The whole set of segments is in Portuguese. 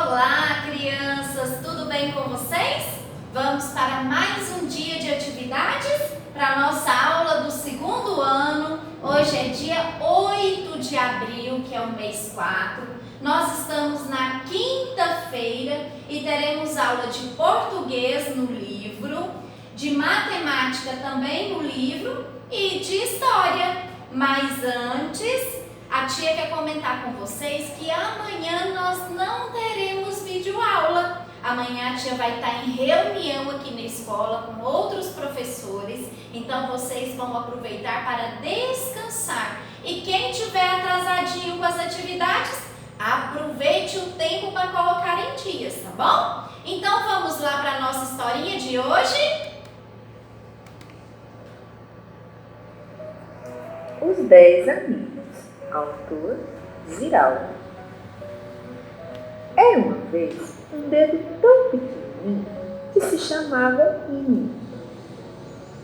Olá, crianças! Tudo bem com vocês? Vamos para mais um dia de atividades para a nossa aula do segundo ano. Hoje é dia 8 de abril, que é o mês 4. Nós estamos na quinta-feira e teremos aula de português no livro, de matemática também no livro e de história. Mas antes, a tia quer comentar com vocês que amanhã nós não teremos videoaula. Amanhã a tia vai estar em reunião aqui na escola com outros professores, então vocês vão aproveitar para descansar. E quem tiver atrasadinho com as atividades, aproveite o tempo para colocar em dias, tá bom? Então vamos lá para a nossa historinha de hoje? Os 10 Amigos, autor Ziraldo. Era uma vez um dedo tão pequenininho que se chamava Índio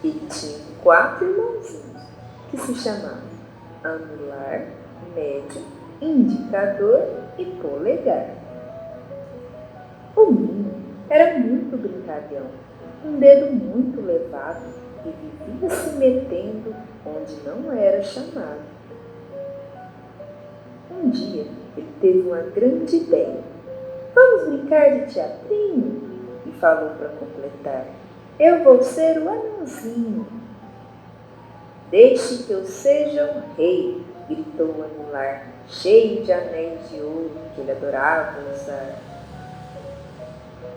e tinha 4 irmãozinhos que se chamavam anular, médio, indicador e polegar. O Minho era muito brincalhão, um dedo muito levado e vivia se metendo onde não era chamado. Um dia ele teve uma grande ideia. Vamos brincar de teatrinho? E falou para completar: eu vou ser o anãozinho. Deixe que eu seja um rei, gritou o anular, cheio de anéis de ouro que ele adorava usar.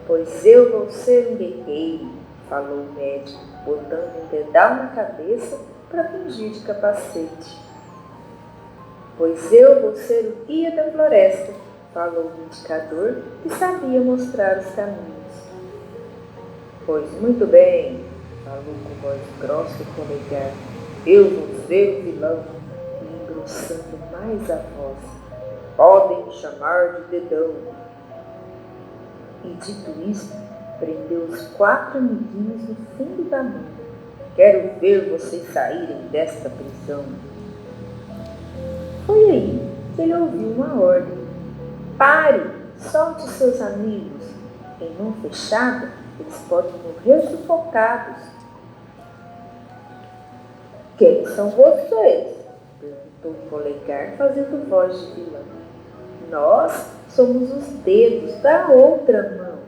Pois eu vou ser um guerreiro, falou o médico, botando um dedal na cabeça para fingir de capacete. Pois eu vou ser o guia da floresta, falou o indicador, que sabia mostrar os caminhos. Pois muito bem, falou com voz grossa e polegar, eu vou ser o vilão, e engrossando mais a voz, podem me chamar de dedão. E dito isso, prendeu os 4 amiguinhos no fundo da mão. Quero ver vocês saírem desta prisão. Foi aí que ele ouviu uma ordem. Pare, solte seus amigos. Em mão fechada, eles podem morrer sufocados. Quem são vocês? Perguntou o polegar, fazendo voz de vilão. Nós somos os dedos da outra mão.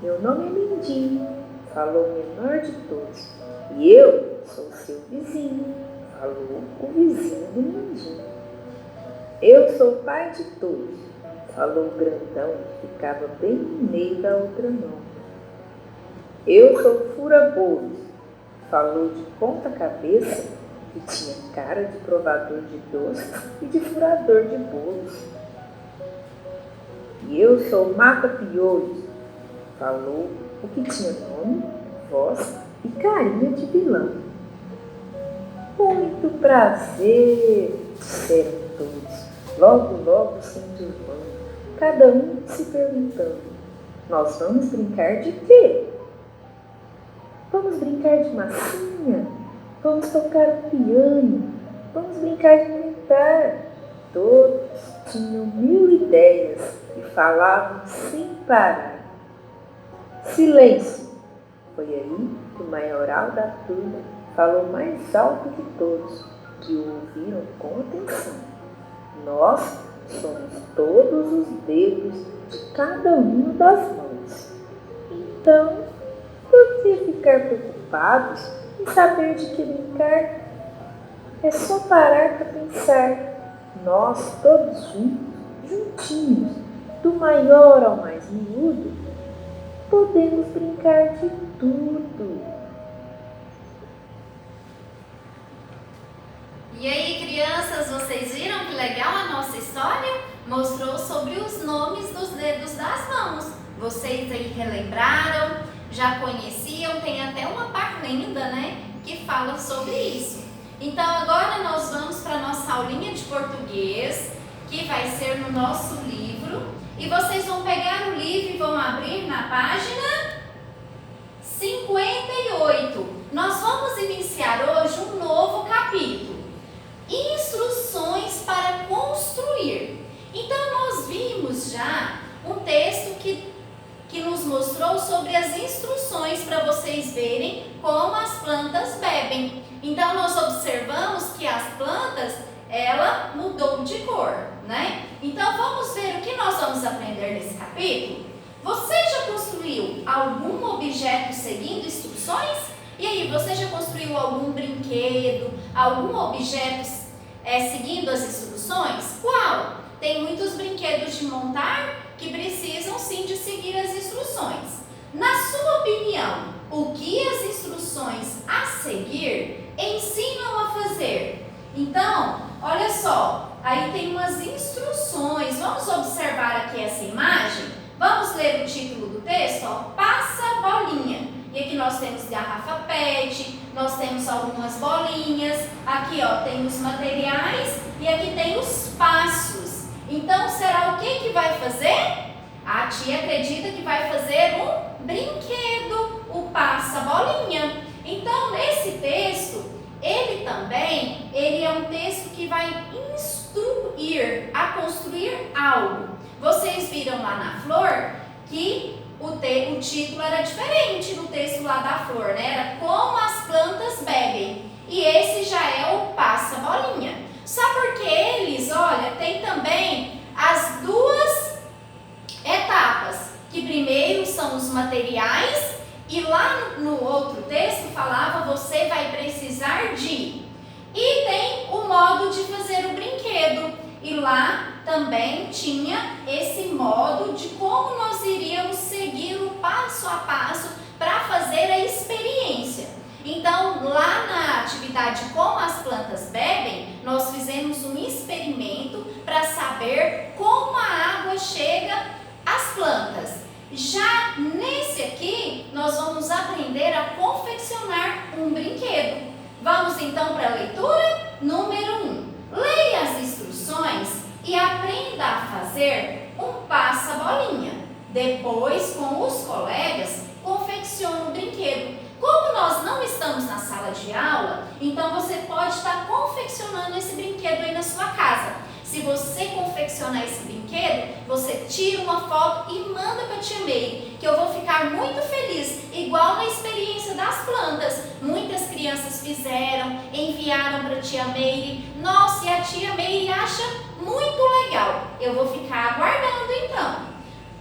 Meu nome é Mindinho, falou o menor de todos. E eu sou seu vizinho, falou o vizinho do Mindinho. Eu sou o pai de todos, falou o grandão que ficava bem no meio da outra mão. Eu sou o fura-bolos, falou de ponta cabeça, que tinha cara de provador de doces e de furador de bolos. E eu sou o mata-piolhos, falou o que tinha nome, voz e carinha de vilão. Muito prazer, disseram todos, logo se enturmando, cada um se perguntando, nós vamos brincar de quê? Vamos brincar de massinha, vamos tocar o piano, vamos brincar de inventar. Todos tinham 1000 ideias e falavam sem parar. Silêncio! Foi aí que o maioral da turma falou mais alto que todos, que o ouviram com atenção. Nós somos todos os dedos de cada uma das mãos. Então, por que ficar preocupados em saber de que brincar? É só parar para pensar. Nós todos juntinhos, do maior ao mais miúdo, podemos brincar de tudo. E aí, crianças, vocês viram que legal a nossa história? Mostrou sobre os nomes dos dedos das mãos. Vocês aí relembraram, já conheciam, tem até uma parlenda, né, que fala sobre isso. Então agora nós vamos para a nossa aulinha de português, que vai ser no nosso livro. E vocês vão pegar o livro e vão abrir na página 58. Nós vamos iniciar hoje um novo capítulo. Instruções para construir. Então nós vimos vimos já um texto que nos mostrou sobre as instruções para vocês verem como as plantas bebem. Então, nós observamos que as plantas, ela mudou de cor, né? Então, vamos ver o que nós vamos aprender nesse capítulo? Você já construiu algum objeto seguindo instruções? E aí, você já construiu algum brinquedo, algum objeto seguindo as instruções? Qual? Tem muitos brinquedos de montar que precisam sim de seguir as instruções. Na sua opinião, o que as instruções a seguir ensinam a fazer? Então, olha só, aí tem umas instruções. Vamos observar aqui essa imagem? Vamos ler o título do texto? Ó, Passa bolinha. E aqui nós temos garrafa PET, nós temos algumas bolinhas. Aqui ó, tem os materiais e aqui tem os passos. Então, será o que vai fazer? A tia acredita que vai fazer um brinquedo, o passa-bolinha. Então, nesse texto, ele é um texto que vai instruir a construir algo. Vocês viram lá na flor que o título era diferente no texto lá da flor, né? Era Como as plantas bebem. E esse já é o passa-bolinha. Só porque eles, olha, tem também as duas etapas, que primeiro são os materiais e lá no outro texto falava você vai precisar de. E tem o modo de fazer o brinquedo e lá também tinha esse modo de como nós iríamos seguir o passo a passo para fazer a experiência. Então, lá na atividade Como as plantas bebem, nós fizemos um experimento para saber como a água chega às plantas. Já nesse aqui, nós vamos aprender a confeccionar um brinquedo. Vamos então para a leitura? Número 1. Leia as instruções e aprenda a fazer um passa-bolinha. Depois, com os colegas, confeccione o brinquedo. Como nós não estamos na sala de aula, então você pode estar confeccionando esse brinquedo aí na sua casa. Se você confeccionar esse brinquedo, você tira uma foto e manda para a tia Meire, que eu vou ficar muito feliz, igual na experiência das plantas. Muitas crianças fizeram, enviaram para a tia Meire. Nossa, e a tia Meire acha muito legal. Eu vou ficar aguardando então.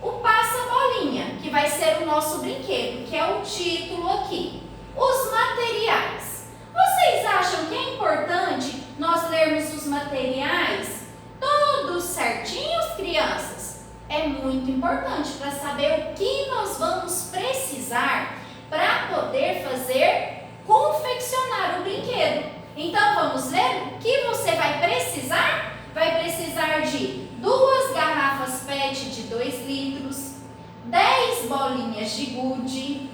O passa-bolinha, que vai ser o nosso brinquedo, que é o título aqui. Os materiais. Vocês acham que é importante nós lermos os materiais todos certinhos, crianças? É muito importante para saber o que nós vamos precisar para poder confeccionar o brinquedo. Então, vamos ler o que você vai precisar? Vai precisar de 2 garrafas PET de 2 litros, 10 bolinhas de gude,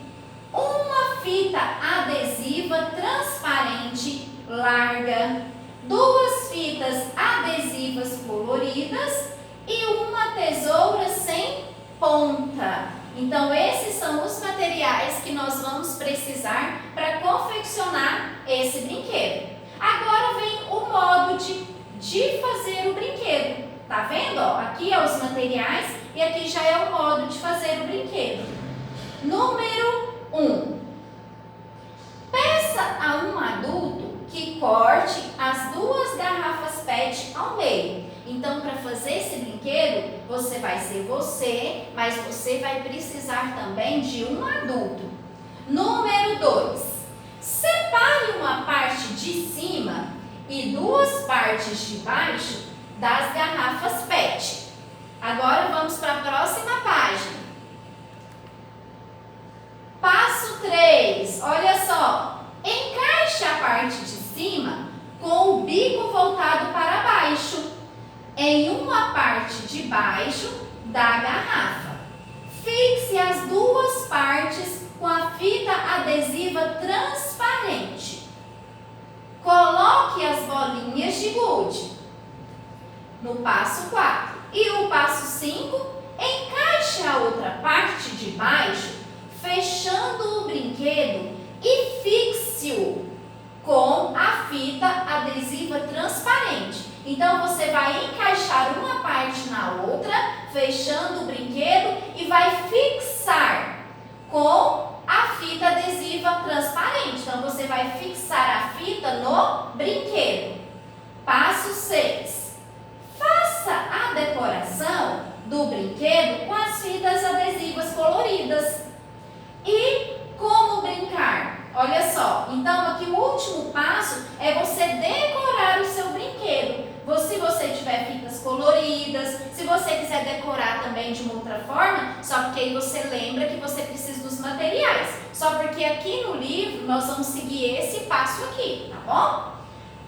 uma fita adesiva transparente larga, 2 fitas adesivas coloridas e uma tesoura sem ponta. Então, esses são os materiais que nós vamos precisar para confeccionar esse brinquedo. Agora vem o modo de fazer o brinquedo. Tá vendo? Ó, aqui é os materiais e aqui já é o modo de fazer o brinquedo. Número 1. Peça a um adulto que corte as 2 garrafas PET ao meio. Então, para fazer esse brinquedo, você vai ser você, mas você vai precisar também de um adulto. Número 2. Separe uma parte de cima e 2 partes de baixo das garrafas PET. Agora vamos para a próxima página. Passo 3. Olha só. Encaixe a parte de cima com o bico voltado para baixo em uma parte de baixo da garrafa. Fixe as 2 partes com a fita adesiva transparente. Coloque as bolinhas de gude no passo 4. E o passo 5, encaixe a outra parte de baixo, fechando o brinquedo e fixe-o com a fita adesiva transparente. Então, você vai encaixar uma parte na outra, fechando o brinquedo e vai fixar com a fita adesiva transparente. Então, você vai fixar a fita no brinquedo. Passo 6. Faça a decoração do brinquedo com as fitas adesivas coloridas. E como brincar? Olha só, então aqui o último passo é você decorar o seu brinquedo. Se você tiver fitas coloridas, se você quiser decorar também de uma outra forma, só porque aí você lembra que você precisa dos materiais. Só porque aqui no livro nós vamos seguir esse passo aqui, tá bom?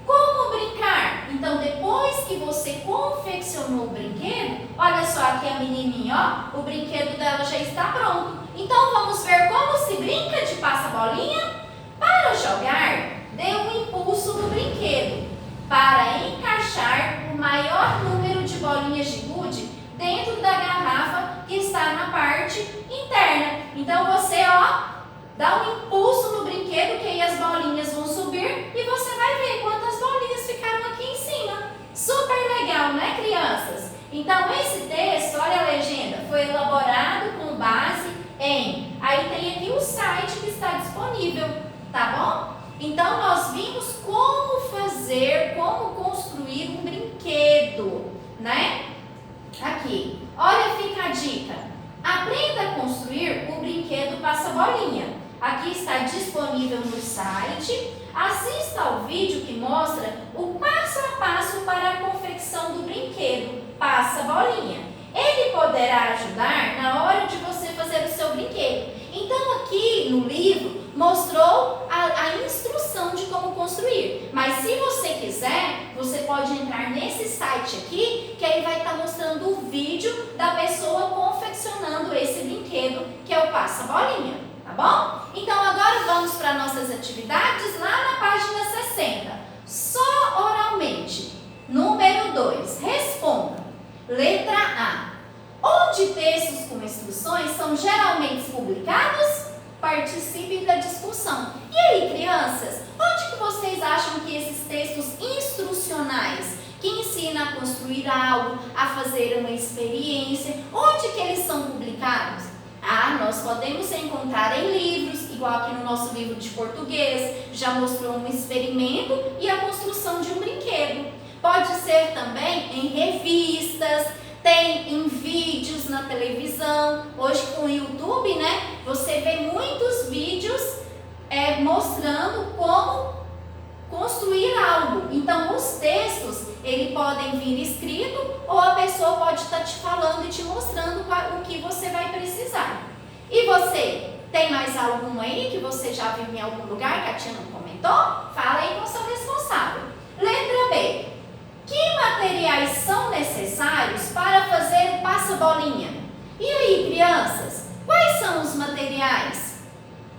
Como brincar? Então, depois que você confeccionou o brinquedo, olha só aqui a menininha, ó, o brinquedo dela já está pronto. Então, vamos ver como se brinca de passa-bolinha? Para jogar, dê um impulso no brinquedo para encaixar o maior número de bolinhas de gude dentro da garrafa que está na parte interna. Então, você, ó, dá um impulso no brinquedo que aí as bolinhas vão subir e você vai ver quantas bolinhas ficaram aqui em cima. Super legal, né, crianças? Então, esse texto, olha a legenda, foi elaborado com base em... Aí tem aqui o site que está disponível, tá bom? Então, nós vimos como fazer, como construir um brinquedo, né? Aqui, olha, fica a dica. Aprenda a construir o brinquedo passa-bolinha. Aqui está disponível no site. Assista ao vídeo que mostra o passo a passo para a confecção do brinquedo passa-bolinha. Ele poderá ajudar na hora de você fazer o seu brinquedo. Então aqui no livro mostrou a instrução de como construir. Mas se você quiser, você pode entrar nesse site aqui, que aí vai estar mostrando o vídeo da pessoa confeccionando esse brinquedo, que é o passa-bolinha. Tá bom? Então agora vamos para nossas atividades lá na página 60. Só oralmente. Número 2. Responda. Letra A. Onde textos com instruções são geralmente publicados? Participe da discussão. E aí, crianças? Onde que vocês acham que esses textos instrucionais, que ensinam a construir algo, a fazer uma experiência, onde que eles são publicados? Nós podemos encontrar em livros, igual aqui no nosso livro de português, já mostrou um experimento e a construção de um brinquedo. Pode ser também em revistas, tem em vídeos na televisão. Hoje com o YouTube, né, você vê muitos vídeos mostrando como construir algo. Então, os textos, eles podem vir escrito ou a pessoa pode estar te falando e te mostrando o que você vai precisar. E você, tem mais algum aí que você já viu em algum lugar que a tia não comentou? Fala aí com o seu responsável. Letra B. Que materiais são necessários para fazer o passa-bolinha? E aí, crianças, quais são os materiais?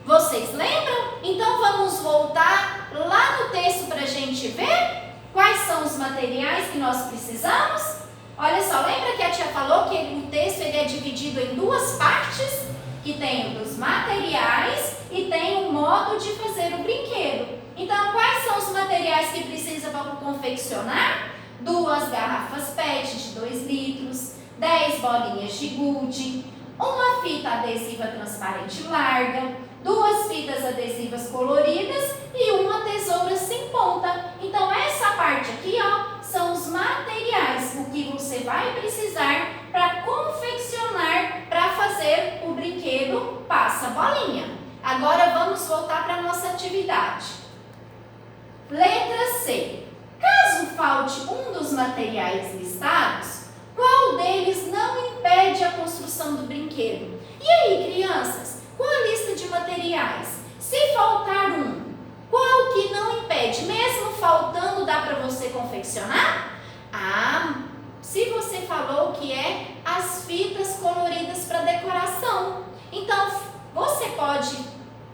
Vocês lembram? Então vamos voltar lá no texto para a gente ver quais são os materiais que nós precisamos. Olha só, lembra que a tia falou que o texto é dividido em duas partes? Que tem o dos materiais e tem o modo de fazer o brinquedo. Então, quais são os materiais que precisa para confeccionar? 2 garrafas PET de 2 litros, 10 bolinhas de gude, uma fita adesiva transparente larga, 2 fitas adesivas coloridas e uma tesoura sem ponta. Então, essa parte aqui, ó, são os materiais, o que você vai precisar para confeccionar, para fazer o brinquedo passa-bolinha. Agora, vamos voltar para a nossa atividade. Letra C. Caso falte um dos materiais listados, qual deles não impede a construção do brinquedo? E aí, crianças, com a lista de materiais, se faltar um, qual que não impede? Mesmo faltando, dá para você confeccionar? Se você falou que é as fitas coloridas para decoração. Então, você pode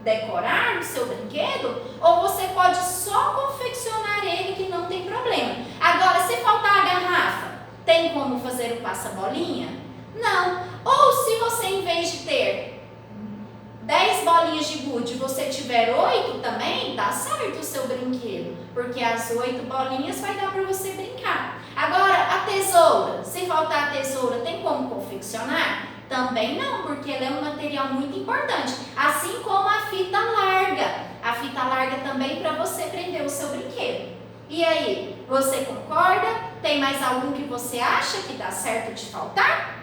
decorar o seu brinquedo ou você pode só confeccionar ele, que não tem problema. Agora, se faltar a garrafa, tem como fazer o passa-bolinha? Não. Ou se você, em vez de ter 10 bolinhas de gude, você tiver 8 também, dá certo o seu brinquedo, porque as 8 bolinhas vai dar para você brincar. Agora, a tesoura, se faltar a tesoura, tem como confeccionar? Também não, porque ela é um material muito importante, assim como a fita larga. A fita larga também para você prender o seu brinquedo. E aí, você concorda? Tem mais algum que você acha que dá certo de faltar?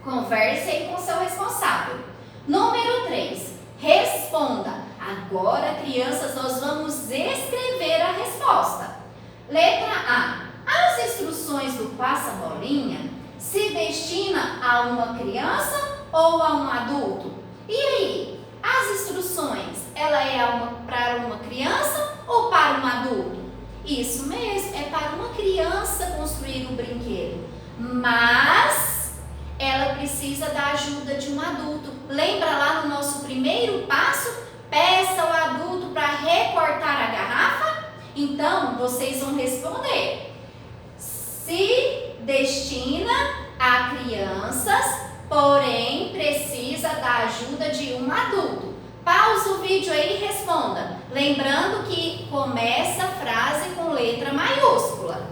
Converse aí com o seu responsável. Número 3, responda. Agora, crianças, nós vamos escrever a resposta. Letra A. As instruções do passa-bolinha se destina a uma criança ou a um adulto? E aí, as instruções, ela é para uma criança ou para um adulto? Isso mesmo, é para uma criança construir o brinquedo, mas ela precisa da ajuda de um adulto. Lembra lá no nosso primeiro passo? Peça ao adulto para recortar a garrafa? Então, vocês vão responder. Se destina a crianças, porém precisa da ajuda de um adulto. Pausa o vídeo aí e responda. Lembrando que começa a frase com letra maiúscula.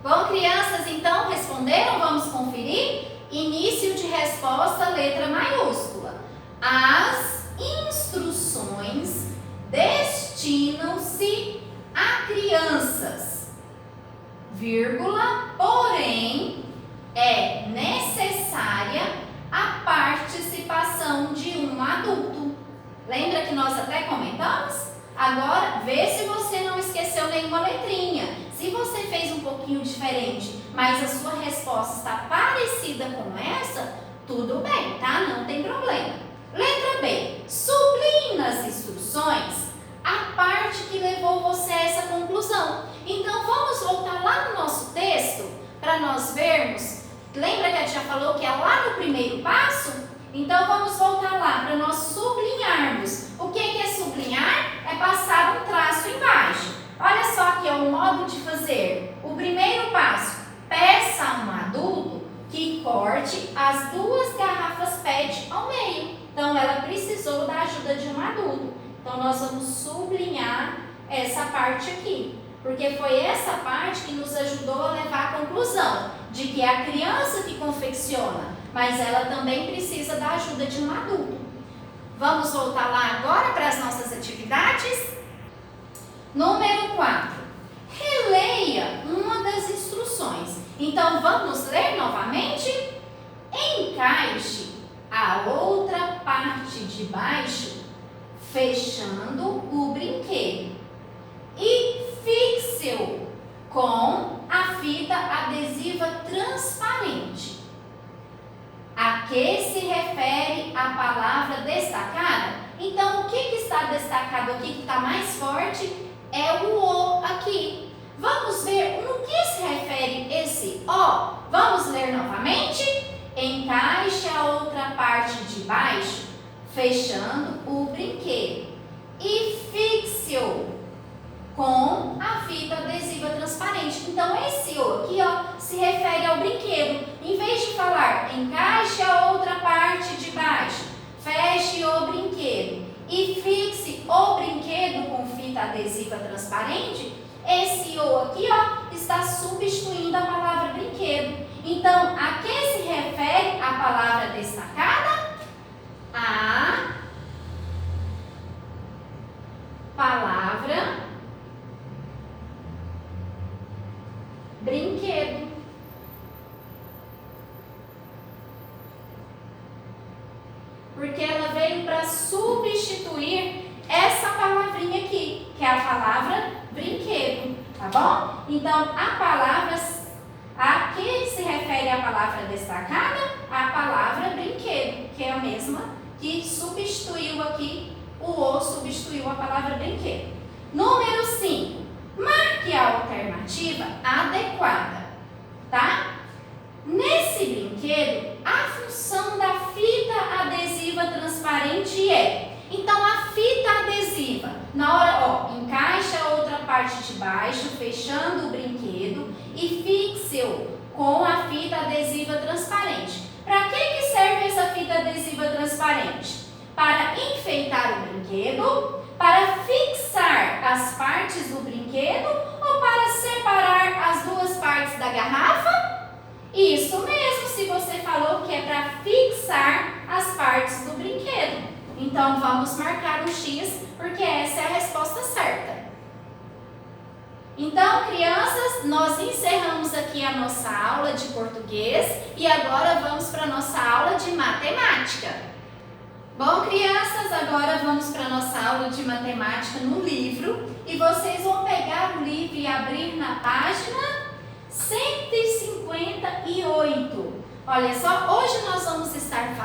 Bom, crianças, então responderam? Vamos conferir? Início de resposta, letra maiúscula. As instruções destinam-se a crianças, vírgula, porém é necessária a participação de um adulto. Lembra que nós até comentamos? Agora, vê se você não esqueceu nenhuma letrinha. Se você fez um pouquinho diferente, mas a sua resposta está parecida com essa, tudo bem, tá? Não tem problema. Letra B. Sublinhe nas instruções a parte que levou você a essa conclusão. Então, vamos voltar lá no nosso texto para nós vermos. Lembra que a gente já falou que é lá no primeiro passo? Então, vamos voltar lá para nós sublinharmos. O que é sublinhar? É passar um traço embaixo. Olha só aqui, é o modo de fazer. O primeiro passo, peça a um adulto que corte as 2 garrafas PET ao meio. Então, ela precisou da ajuda de um adulto. Então, nós vamos sublinhar essa parte aqui. Porque foi essa parte que nos ajudou a levar à conclusão de que é a criança que confecciona, mas ela também precisa da ajuda de um adulto. Vamos voltar lá agora para as nossas atividades? Número 4. Releia uma das instruções. Então, vamos ler novamente? Encaixe a outra parte de baixo, fechando o brinquedo. E fixe-o com a fita adesiva transparente. A que se refere a palavra destacada? Então, o que está destacado aqui, que está mais forte, é o O aqui. Vamos ver no que se refere esse O? Vamos ler novamente? Encaixe a outra parte de baixo, fechando o brinquedo. E fixe-o com a fita adesiva transparente. Então, esse O aqui, ó, se refere ao brinquedo. Em vez de falar, encaixe a outra parte de baixo, feche o brinquedo e fixe o brinquedo com fita adesiva transparente, esse O aqui, ó, está substituindo a palavra brinquedo. Então, a que se refere a palavra destacada? A palavra brinquedo. Porque ela veio para substituir essa palavrinha aqui, que é a palavra brinquedo, tá bom? Então, a palavra, a que se refere a palavra destacada? A palavra brinquedo, que é a mesma que substituiu aqui, o O substituiu a palavra brinquedo. Número 5. Marque a alternativa adequada, tá? Nesse brinquedo, a função da fita adesiva transparente é... Então, a fita adesiva, na hora, ó, encaixa a outra parte de baixo, fechando o brinquedo e fixe-o com a fita adesiva transparente. Para que serve essa fita adesiva transparente? Para enfeitar o brinquedo, para fixar as partes do brinquedo ou para separar as duas partes da garrafa? Isso mesmo, se você falou que é para fixar as partes do brinquedo. Então, vamos marcar um X, porque essa é a resposta certa. Então, crianças, nós encerramos aqui a nossa aula de português e agora vamos para a nossa aula de matemática. Bom, crianças, agora vamos para a nossa aula de matemática no livro e vocês vão pegar o livro e abrir na página 158. Olha só, hoje nós vamos estar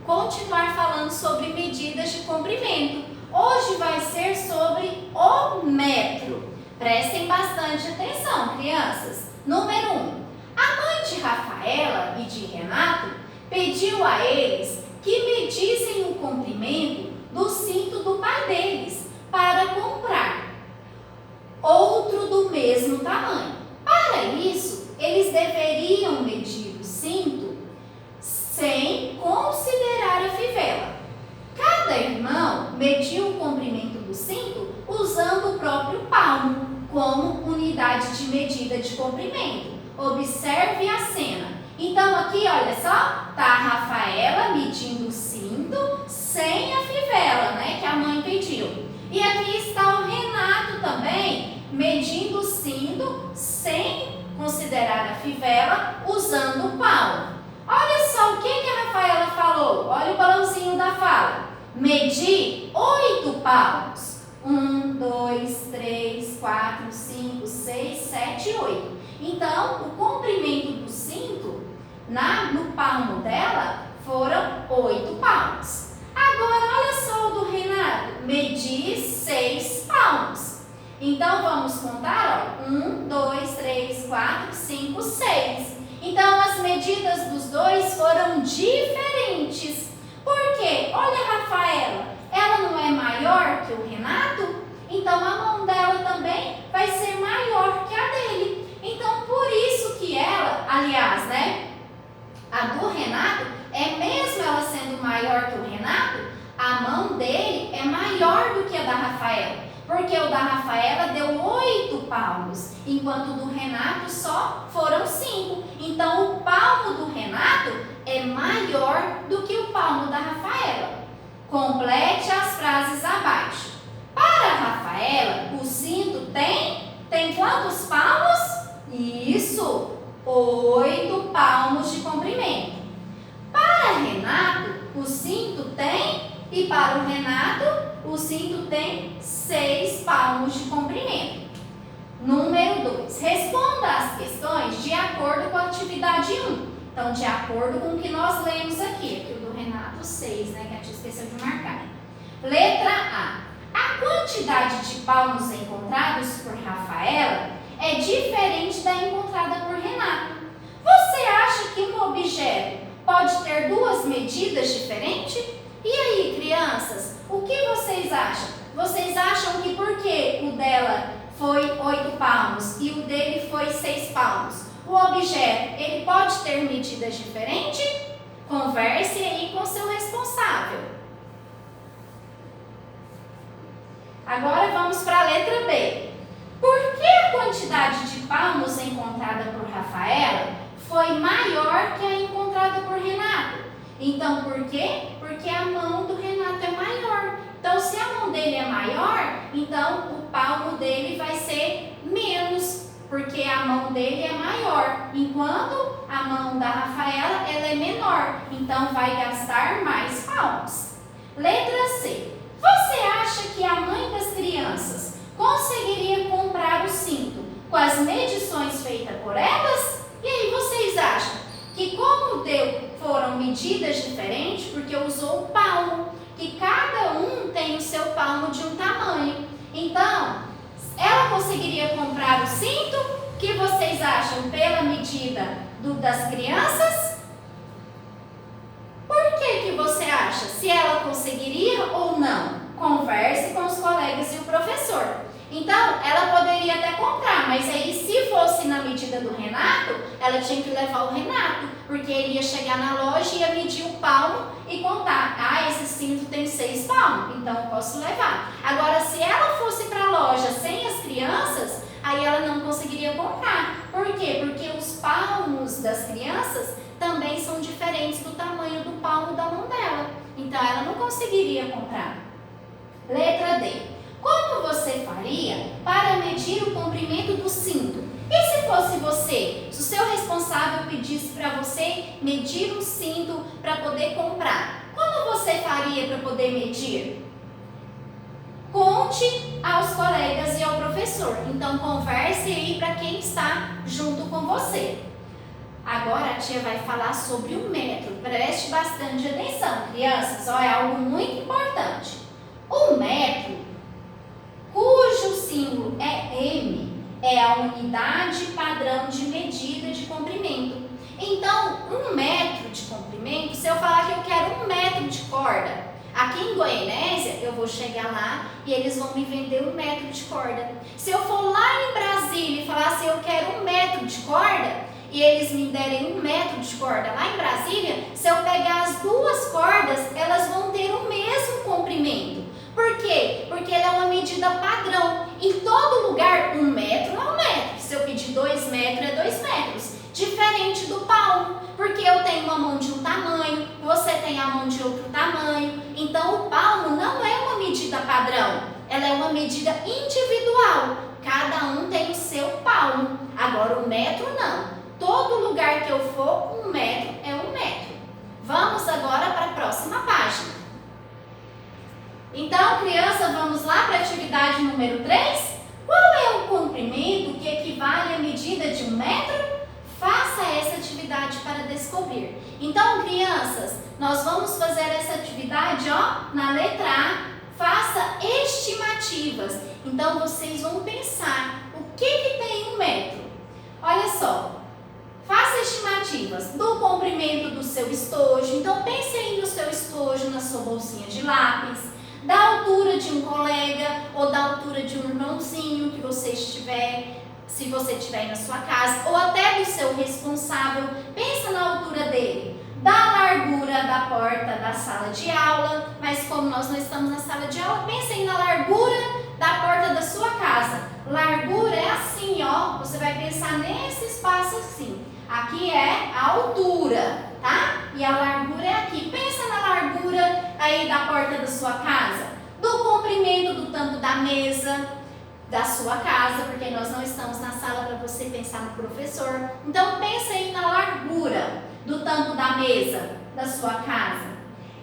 continuar falando sobre medidas de comprimento. Hoje vai ser sobre o metro. Prestem bastante atenção, crianças. Número 1. A mãe de Rafaela e de Renato pediu a eles que medissem o comprimento do cinto do pai deles para comprar outro do mesmo tamanho. Para isso, eles deveriam medir o cinto sem considerar a fivela. Cada irmão mediu o comprimento do cinto usando o próprio palmo como unidade de medida de comprimento. Observe a cena. Então aqui, olha só, tá a Rafaela medindo o cinto sem a fivela, né, que a mãe pediu. E aqui está o Renato também medindo o cinto sem considerar a fivela usando o palmo. Olha só o que a Rafaela falou. Olha o balãozinho da fala. Medir 8 palmos. 1, 2, 3, 4, 5, 6, 7, 8. Então, o comprimento do cinto no palmo dela foram 8 palmos. Agora, olha só o do Renato. Medir 6 palmos. Então, vamos contar, ó. 1, 2, 3, 4, 5, 6. Então, as medidas dos dois foram diferentes. Por quê? Olha a Rafaela, ela não é maior que o Renato? Então, a mão dela também vai ser maior que a dele. Então, por isso que ela, aliás, né? A do Renato, mesmo ela sendo maior que o Renato, a mão dele é maior do que a da Rafaela. Porque o da Rafaela deu 8 palmos, enquanto o do Renato só foram 5. Então, o palmo do Renato é maior do que o palmo da Rafaela. Complete as frases abaixo. Para a Rafaela, o cinto tem quantos palmos? Isso, 8 palmos de comprimento. Para Renato, o cinto e para o Renato, o cinto tem 6 palmos de comprimento. Número 2. Responda as questões de acordo com a atividade 1. Então, de acordo com o que nós lemos aqui. Aqui o do Renato, 6, né? Que a gente esqueceu de marcar. Letra A. A quantidade de palmos encontrados por Rafaela é diferente da encontrada por Renato. Você acha que um objeto pode ter duas medidas diferentes? E aí, crianças, o que vocês acham? Vocês acham que porque o dela foi 8 palmos e o dele foi 6 palmos, o objeto, ele pode ter medidas diferentes? Converse aí com seu responsável. Agora vamos para a letra B. Por que a quantidade de palmos encontrada por Rafaela foi maior que a encontrada por Renato? Então, por quê? Porque a mão do Renato é maior. Então, se a mão dele é maior, então o palmo dele vai ser menos, porque a mão dele é maior, enquanto a mão da Rafaela ela é menor. Então, vai gastar mais palmos. Letra C. Você acha que a mãe das crianças conseguiria comprar o cinto com as medições feitas por elas? E aí, vocês acham que como foram medidas diferentes, porque usou o palmo, que cada um tem o seu palmo de um tamanho. Então, ela conseguiria comprar o cinto? O que vocês acham pela medida das crianças? Por que você acha? Se ela conseguiria ou não? Converse com os colegas e o professor. Então, ela poderia até comprar, mas aí se fosse na medida do Renato, ela tinha que levar o Renato, porque ele ia chegar na loja e ia medir o palmo e contar. Ah, esse cinto tem 6 palmos, então eu posso levar. Agora, se ela fosse para a loja sem as crianças, aí ela não conseguiria comprar. Por quê? Porque os palmos das crianças também são diferentes do tamanho do palmo da mão dela. Então, ela não conseguiria comprar. Letra D. Como você faria para medir o comprimento do cinto? E se fosse você? Se o seu responsável pedisse para você medir um cinto para poder comprar, como você faria para poder medir? Conte aos colegas e ao professor. Então, converse aí para quem está junto com você. Agora a tia vai falar sobre o metro. Preste bastante atenção, crianças. Ó, é algo muito importante. O metro, cujo símbolo é M, é a unidade padrão de medida de comprimento. Então, 1 metro de comprimento, se eu falar que eu quero 1 metro de corda, aqui em Goianésia, eu vou chegar lá e eles vão me vender 1 metro de corda. Se eu for lá em Brasília e falar assim, eu quero 1 metro de corda, e eles me derem 1 metro de corda lá em Brasília, se eu pegar as duas cordas, elas vão ter o mesmo comprimento. Por quê? Porque ela é uma medida padrão. Em todo lugar, 1 metro é 1 metro. Se eu pedir 2 metros, é 2 metros. Diferente do palmo, porque eu tenho uma mão de um tamanho, você tem a mão de outro tamanho. Então, o palmo não é uma medida padrão, ela é uma medida individual. Cada um tem o seu palmo. Agora, o metro não. Todo lugar que eu for, 1 metro é 1 metro. Vamos agora para a próxima página. Então, criança, vamos lá para a atividade número 3? Qual é o comprimento que equivale à medida de 1 metro? Faça essa atividade para descobrir. Então, crianças, nós vamos fazer essa atividade, ó, na letra A. Faça estimativas. Então, vocês vão pensar, o que tem 1 metro? Olha só, faça estimativas do comprimento do seu estojo. Então, pense aí no seu estojo, na sua bolsinha de lápis, da altura de um colega ou da altura de um irmãozinho que você estiver, se você estiver aí na sua casa, ou até do seu responsável. Pensa na altura dele, da largura da porta da sala de aula, mas como nós não estamos na sala de aula, pense aí na largura da porta da sua casa. Largura é assim, ó, você vai pensar nesse espaço assim. Aqui é a altura, tá? E a largura é aqui. Pensa na largura aí da porta da sua casa, do comprimento do tampo da mesa da sua casa, porque nós não estamos na sala para você pensar no professor. Então, pensa aí na largura do tampo da mesa da sua casa.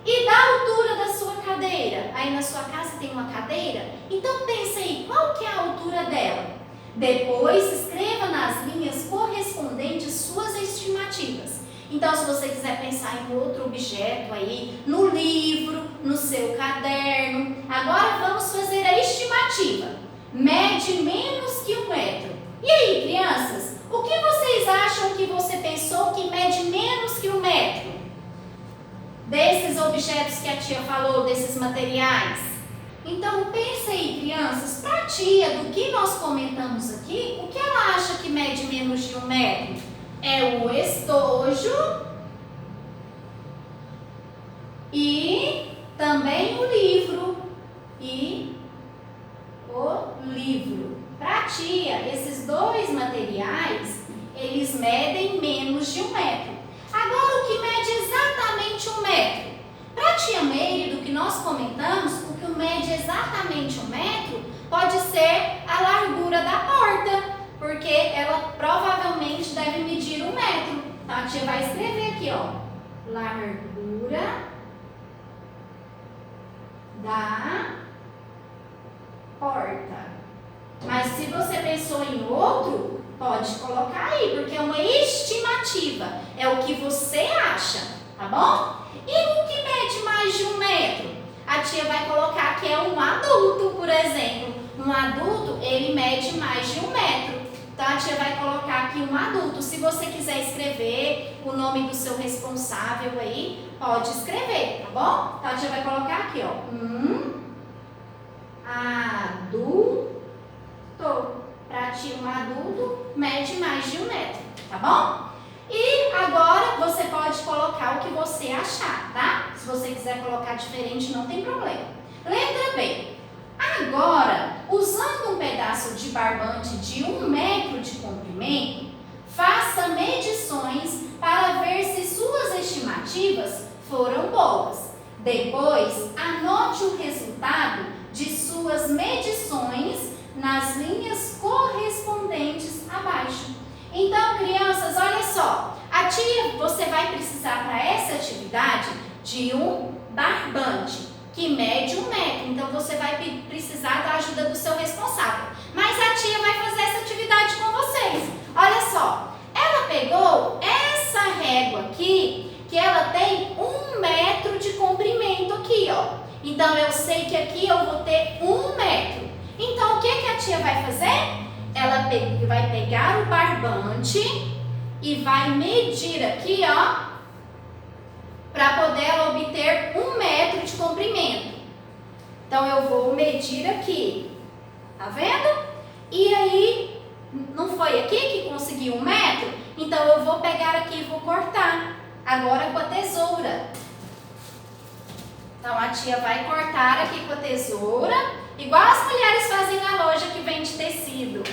E da altura da sua cadeira. Aí na sua casa tem uma cadeira? Então, pensa aí, qual que é a altura dela? Depois, escreva nas linhas correspondentes suas estimativas. Então, se você quiser pensar em outro objeto aí, no livro, no seu caderno. Agora, vamos fazer a estimativa. Mede menos que 1 metro. E aí, crianças, o que vocês acham que você pensou que mede menos que 1 metro? Desses objetos que a tia falou, desses materiais. Então, pense aí, crianças, para a tia, do que nós comentamos aqui, o que ela acha que mede menos de 1 metro? É o estojo e também o livro e o livro. Para a tia, esses dois materiais, eles medem menos de 1 metro. Agora, o que mede exatamente 1 metro? Para a tia Meire, do que nós comentamos, o que mede exatamente 1 metro pode ser a largura da porta, porque ela provavelmente deve medir 1 metro. Então, a tia vai escrever aqui, ó, largura da porta. Mas se você pensou em outro, pode colocar aí, porque é uma estimativa, é o que você acha, tá bom? E o que mede mais de 1 metro? A tia vai colocar que é um adulto, por exemplo. Um adulto, ele mede mais de 1 metro. Então, a tia vai colocar aqui um adulto. Se você quiser escrever o nome do seu responsável aí, pode escrever, tá bom? Então, a tia vai colocar aqui, ó, adulto. Para ti, um adulto mede mais de 1 metro, tá bom? E agora você pode colocar o que você achar, tá? Se você quiser colocar diferente, não tem problema. Letra B. Agora, usando um pedaço de barbante de 1 metro de comprimento, faça medições para ver se suas estimativas foram boas. Depois, anote o resultado de suas medições nas linhas correspondentes abaixo. Então, crianças, olha só. Você vai precisar para essa atividade de um barbante que mede 1 metro. Então, você vai precisar da ajuda do seu responsável. Mas a tia vai fazer essa atividade com vocês. Olha só, ela pegou essa régua aqui, que ela tem 1 metro de comprimento aqui, ó. Então, eu sei que aqui eu vou ter 1 metro. Então, o que a tia vai fazer? Ela vai pegar o barbante e vai medir aqui, ó, para poder ela obter 1 metro de comprimento. Então, eu vou medir aqui, tá vendo? E aí, não foi aqui que consegui 1 metro? Então, eu vou pegar aqui e vou cortar, agora com a tesoura. Então, a tia vai cortar aqui com a tesoura, igual as mulheres fazem na loja que vende tecido.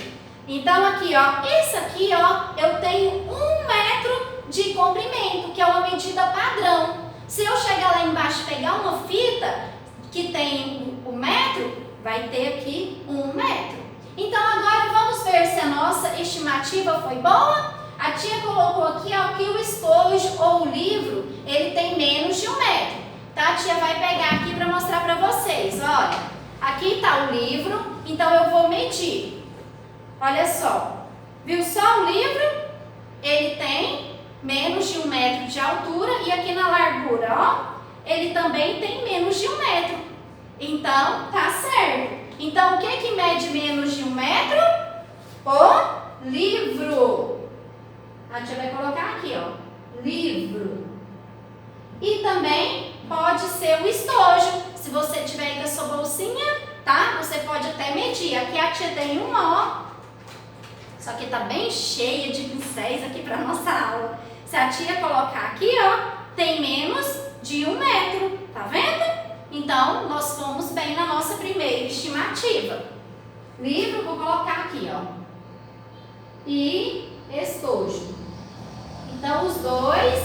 Então, aqui, ó, esse aqui, ó, eu tenho 1 metro de comprimento, que é uma medida padrão. Se eu chegar lá embaixo e pegar uma fita que tem 1 metro, vai ter aqui 1 metro. Então, agora vamos ver se a nossa estimativa foi boa. A tia colocou aqui, ó, que o estojo ou o livro, ele tem menos de 1 metro. Tá? A tia vai pegar aqui para mostrar para vocês. Olha, aqui está o livro, então eu vou medir. Olha só, viu só o livro? Ele tem menos de 1 metro de altura e aqui na largura, ó, ele também tem menos de 1 metro. Então, tá certo. Então, o que mede menos de 1 metro? O livro. A tia vai colocar aqui, ó, livro. E também pode ser o estojo. Se você tiver aí com a sua bolsinha, tá? Você pode até medir. Aqui a tia tem uma, ó. Só que tá bem cheia de pincéis aqui para nossa aula. Se a tia colocar aqui, ó, tem menos de 1 metro, tá vendo? Então, nós fomos bem na nossa primeira estimativa. Livro, vou colocar aqui, ó. E estojo. Então, os dois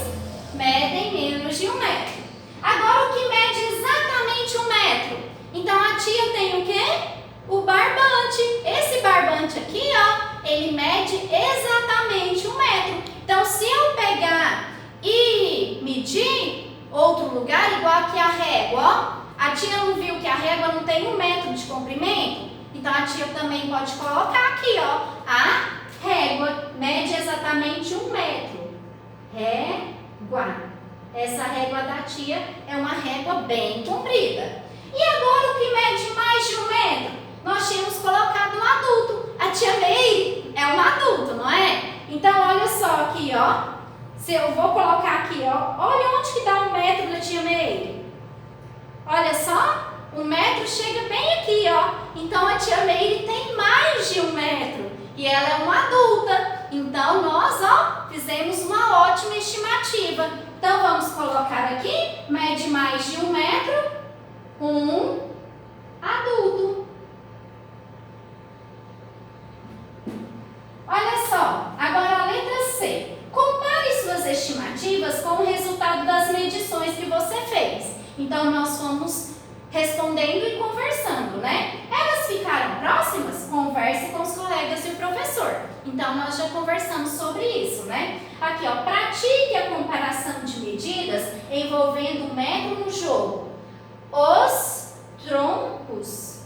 medem menos de 1 metro. Agora, o que mede exatamente 1 metro? Então, a tia tem o quê? O barbante. Esse barbante aqui, ó, ele mede exatamente 1 metro. Então, se eu pegar e medir outro lugar, igual aqui a régua, ó, a tia não viu que a régua não tem 1 metro de comprimento? Então, a tia também pode colocar aqui, ó, a régua mede exatamente 1 metro. Régua. Essa régua da tia é uma régua bem comprida. E agora, o que mede mais de 1 metro? Nós tínhamos colocado um adulto. A tia Meire é um adulto, não é? Então, olha só aqui, ó. Se eu vou colocar aqui, ó. Olha onde que dá 1 metro da tia Meire. Olha só. 1 metro chega bem aqui, ó. Então, a tia Meire tem mais de 1 metro. E ela é uma adulta. Então, nós, ó, fizemos uma ótima estimativa. Então, vamos colocar aqui. Mede mais de 1 metro. Um adulto. Olha só, agora a letra C. Compare suas estimativas com o resultado das medições que você fez. Então, nós fomos respondendo e conversando, né? Elas ficaram próximas? Converse com os colegas e o professor. Então, nós já conversamos sobre isso, né? Aqui, ó, pratique a comparação de medidas envolvendo o metro no jogo. Os troncos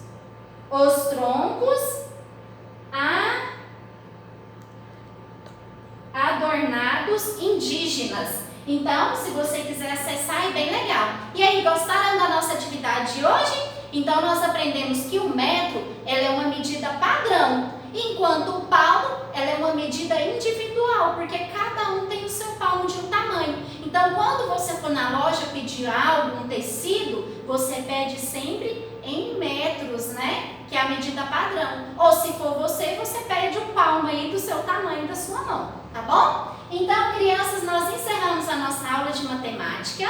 adornados indígenas. Então, se você quiser acessar, é bem legal. E aí, gostaram da nossa atividade de hoje? Então, nós aprendemos que o metro, ela é uma medida padrão, enquanto o palmo, ela é uma medida individual, porque cada um tem o seu palmo de um tamanho. Então, quando você for na loja pedir algo, um tecido, você pede sempre em metros, né? Que é a medida padrão. Ou se for você, você pede um palmo aí do seu tamanho da sua mão, tá bom? Então, crianças, nós encerramos a nossa aula de matemática.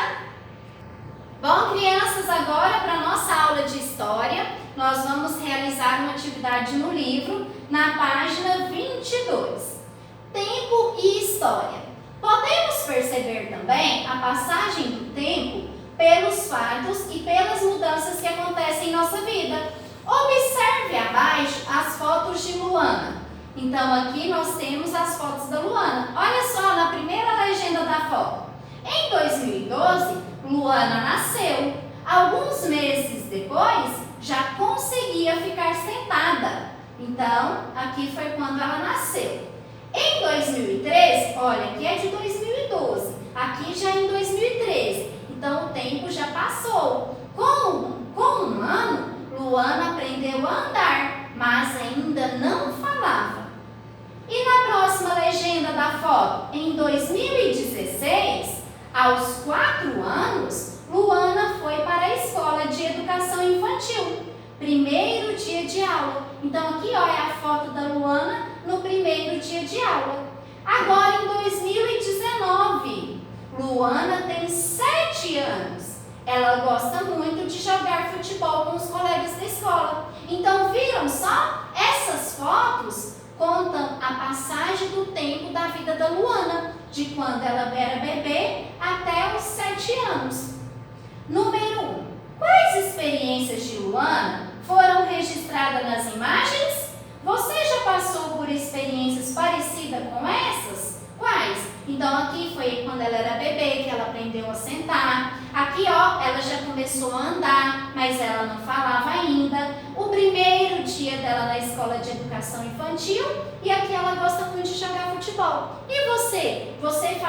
Bom, crianças, agora para a nossa aula de história, nós vamos realizar uma atividade no livro, na página 22. Tempo e história. Podemos perceber também a passagem do tempo pelos fatos e pelas mudanças que acontecem em nossa vida. Observe abaixo as fotos de Luana. Então, aqui nós temos as fotos da Luana. Olha só, na primeira legenda da foto. Em 2012, Luana nasceu. Alguns meses depois, já conseguia ficar sentada. Então, aqui foi quando ela nasceu. Em 2013, olha, aqui é de 2012. Aqui já é em 2013. Então, o tempo já passou. Com um ano, Luana aprendeu a andar, mas ainda não falava. E na próxima legenda da foto, em 2016, aos 4 anos, Luana foi para a escola de educação infantil. Primeiro dia de aula. Então, aqui ó, é a foto da Luana no primeiro dia de aula. Agora, em 2019, Luana tem 7 anos. Ela gosta muito de jogar futebol com os colegas da escola. Então, viram só? Essas fotos contam a passagem do tempo da vida da Luana, de quando ela era bebê até os 7 anos. Número 1. Quais experiências de Luana foram registradas nas imagens? Você já passou por experiências parecidas com essas? Quais? Então, aqui foi quando ela era bebê, que ela aprendeu a sentar. Aqui, ó, ela já começou a andar, mas ela não falava ainda. O primeiro dia dela na escola de educação infantil. E aqui ela gosta muito de jogar futebol. E você? Você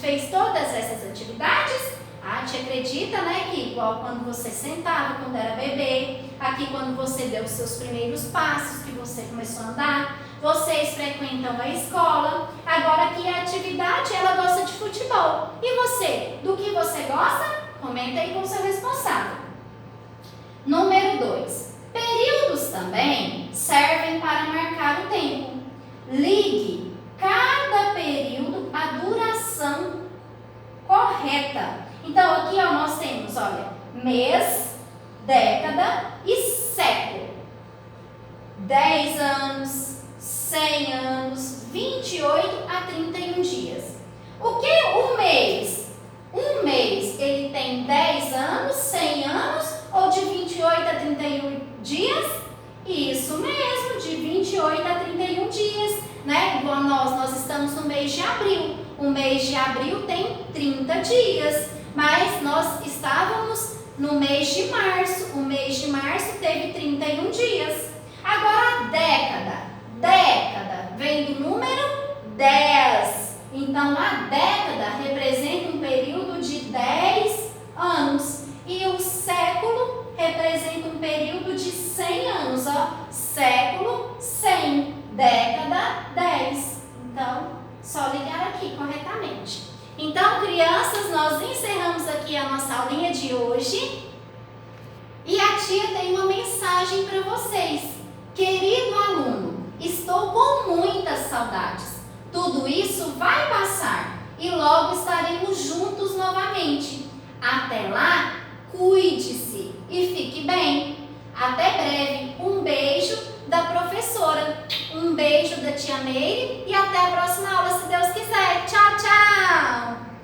fez todas essas atividades? Ah, te acredita, né, que igual quando você sentava, quando era bebê. Aqui quando você deu os seus primeiros passos, que você começou a andar. Vocês frequentam a escola. Agora aqui a atividade, ela gosta de futebol. E você? Do que você gosta? Comenta aí com o seu responsável. Número 2. Períodos também servem para marcar o tempo. Ligue cada período à duração correta. Então, aqui ó, nós temos, olha, mês, década e século. 10 anos, 100 anos, 28 a 31 dias. O que o mês? Um mês, ele tem 10 anos, 100 anos ou de 28 a 31 dias? Isso mesmo, de 28 a 31 dias, né? Igual nós estamos no mês de abril. O mês de abril tem 30 dias, mas nós estávamos no mês de março. O mês de março teve 31 dias. Agora a década. Década vem do número 10. Então, a década representa um período de 10 anos. E o século representa um período de 100 anos. Ó. Século, 100. Década, 10. Então, só ligar aqui corretamente. Então, crianças, nós encerramos aqui a nossa aulinha de hoje. E a tia tem uma mensagem para vocês. Querido aluno, estou com muitas saudades. Tudo isso vai passar e logo estaremos juntos novamente. Até lá, cuide-se e fique bem. Até breve. Um beijo da professora. Um beijo da tia Meire e até a próxima aula, se Deus quiser. Tchau, tchau!